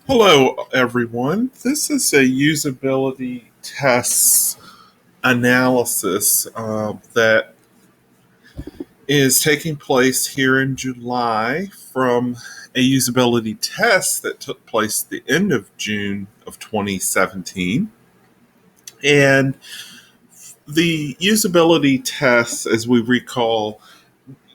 Hello, everyone. This is a usability test analysis that is taking place here in July from a usability test that took place at the end of June of 2017. And the usability test, as we recall,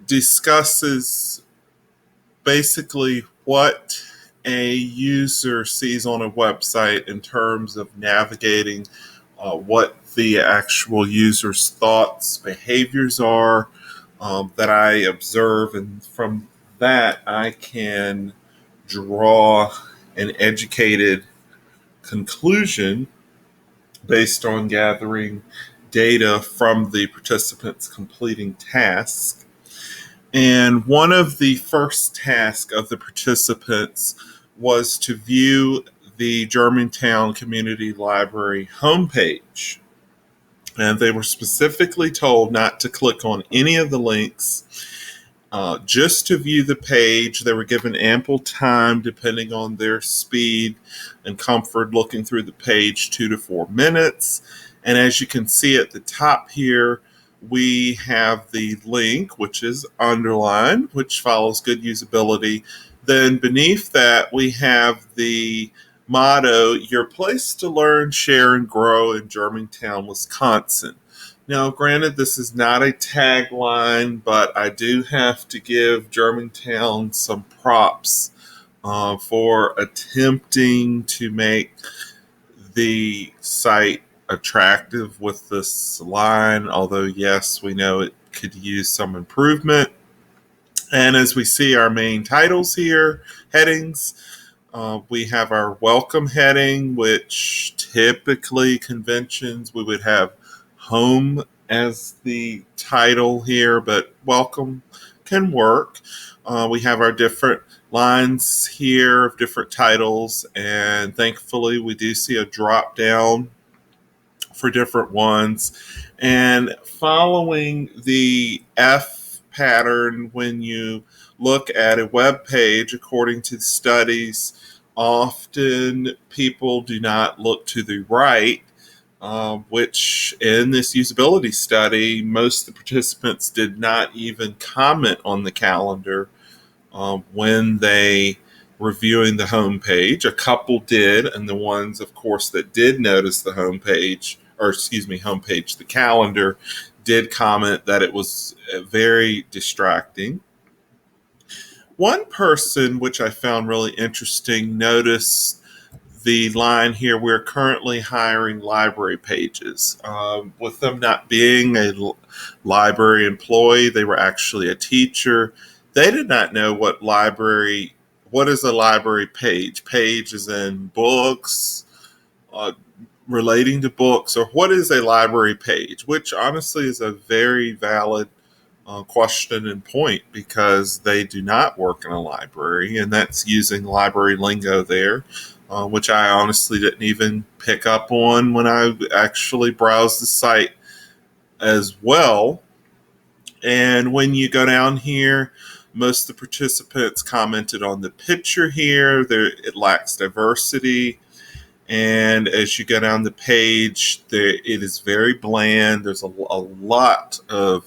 discusses basically what a user sees on a website in terms of navigating what the actual user's thoughts, behaviors are that I observe. And from that, I can draw an educated conclusion based on gathering data from the participants completing tasks. And one of the first tasks of the participants was to view the Germantown Community Library homepage. And they were specifically told not to click on any of the links, just to view the page. They were given ample time, depending on their speed and comfort, looking through the page, 2 to 4 minutes. And as you can see at the top here, we have the link, which is underlined, which follows good usability. Then beneath that, we have the motto, your place to learn, share, and grow in Germantown, Wisconsin. Now, granted, this is not a tagline, but I do have to give Germantown some props for attempting to make the site attractive with this line, although, yes, we know it could use some improvement. And as we see our main titles here, headings, we have our welcome heading, which typically conventions we would have home as the title here, but welcome can work. We have our different lines here of different titles, and thankfully we do see a drop down for different ones. And following the F pattern, when you look at a web page, according to studies, often people do not look to the right, which in this usability study, most of the participants did not even comment on the calendar when they were viewing the homepage. A couple did, and the ones, of course, that did notice the homepage, the calendar, did comment that it was very distracting. One person, which I found really interesting, noticed the line here, we're currently hiring library pages. With them not being a library employee, they were actually a teacher. They did not know what is a library page? Page is in books, uh, relating to books, or what is a library page? Which honestly is a very valid question and point, because they do not work in a library, and that's using library lingo there, which I honestly didn't even pick up on when I actually browsed the site as well. And when you go down here, most of the participants commented on the picture here. It lacks diversity. And as you go down the page, it is very bland. There's a lot of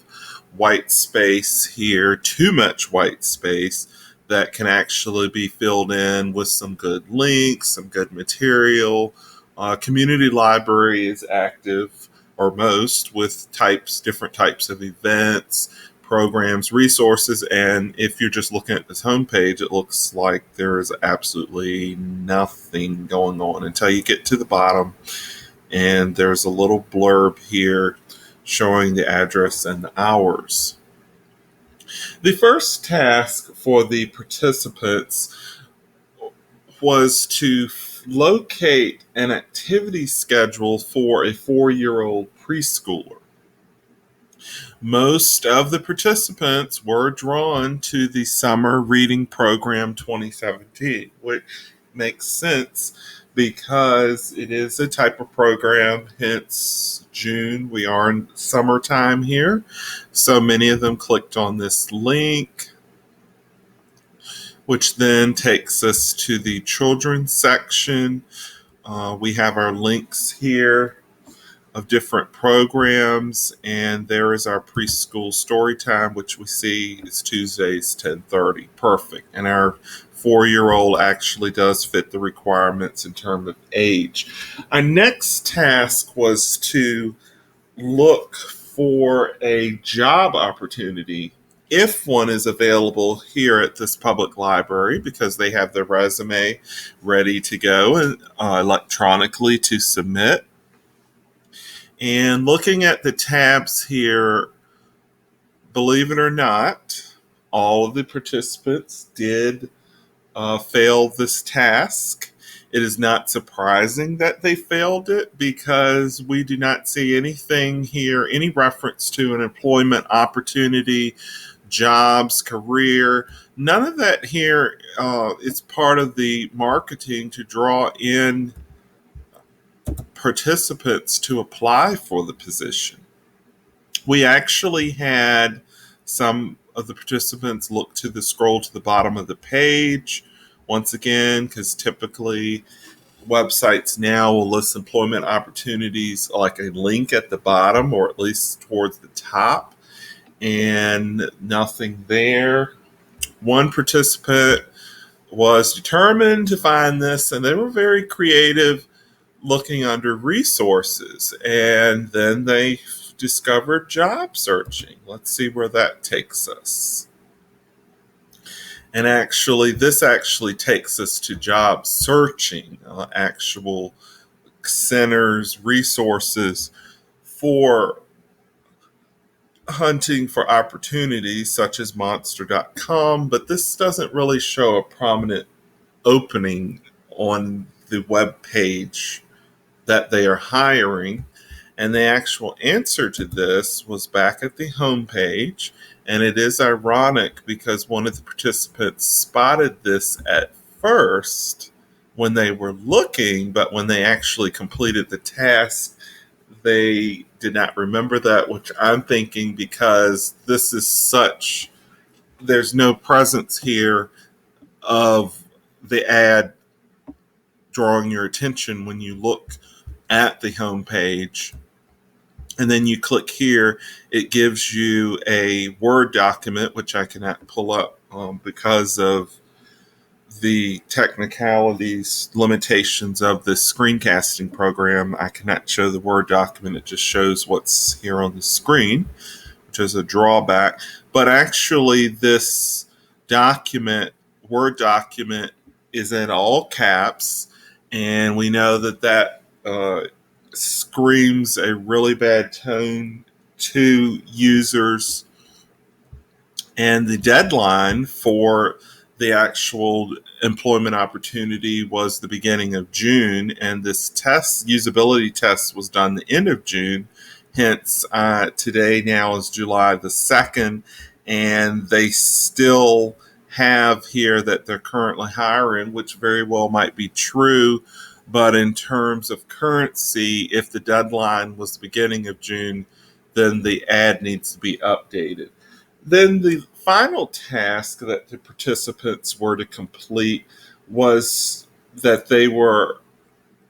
white space here, too much white space that can actually be filled in with some good links, some good material. Community library is active, or most, with different types of events, programs, resources. And if you're just looking at this homepage, it looks like there is absolutely nothing going on until you get to the bottom. And there's a little blurb here showing the address and the hours. The first task for the participants was to locate an activity schedule for a 4-year-old preschooler. Most of the participants were drawn to the Summer Reading Program 2017, which makes sense because it is a type of program, hence June. We are in summertime here. So many of them clicked on this link. which then takes us to the children's section. We have our links here of different programs, and there is our preschool story time, which we see is Tuesdays 10:30. Perfect. And our 4-year-old actually does fit the requirements in terms of age. Our next task was to look for a job opportunity if one is available here at this public library, because they have their resume ready to go and electronically to submit. And looking at the tabs here, believe it or not, all of the participants did fail this task. It is not surprising that they failed it because we do not see anything here, any reference to an employment opportunity, jobs, career. None of that here is part of the marketing to draw in participants to apply for the position. We actually had some of the participants look to the scroll to the bottom of the page once again, because typically websites now will list employment opportunities like a link at the bottom or at least towards the top, and nothing there. One participant was determined to find this, and they were very creative looking under resources, and then they discovered job searching. Let's see where that takes us. And actually, this actually takes us to job searching, actual centers, resources for hunting for opportunities such as monster.com, but this doesn't really show a prominent opening on the web page that they are hiring. And the actual answer to this was back at the homepage. And it is ironic because one of the participants spotted this at first when they were looking, but when they actually completed the task, they did not remember that, which I'm thinking because this is such, there's no presence here of the ad drawing your attention when you look at the homepage. And then you click here, it gives you a Word document, which I cannot pull up because of the technicalities, limitations of this screencasting program. I cannot show the Word document. It just shows what's here on the screen, which is a drawback. But actually, this document, Word document, is in all caps. And we know that screams a really bad tone to users. And the deadline for the actual employment opportunity was the beginning of June, and this test, usability test, was done the end of June. Hence, today now is July the 2nd, and they still have here that they're currently hiring, which very well might be true. But in terms of currency, if the deadline was the beginning of June, then the ad needs to be updated. Then the final task that the participants were to complete was that they were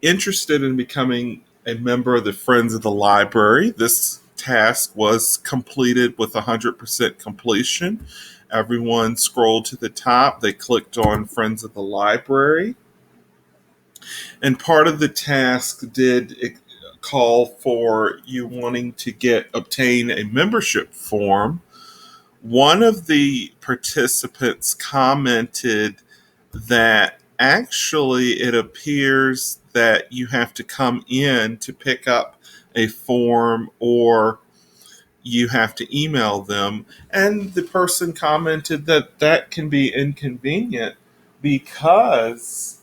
interested in becoming a member of the Friends of the Library. This task was completed with 100% completion. Everyone scrolled to the top. They clicked on Friends of the Library. And part of the task did call for you wanting to obtain a membership form. One of the participants commented that actually it appears that you have to come in to pick up a form or you have to email them. And the person commented that that can be inconvenient because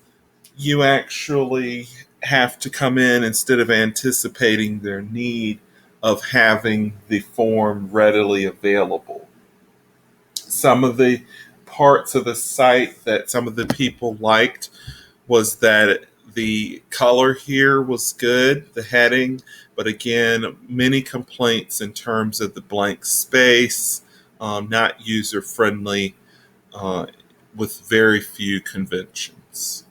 you actually have to come in instead of anticipating their need of having the form readily available. Some of the parts of the site that some of the people liked was that the color here was good, the heading, but again, many complaints in terms of the blank space, not user friendly with very few conventions.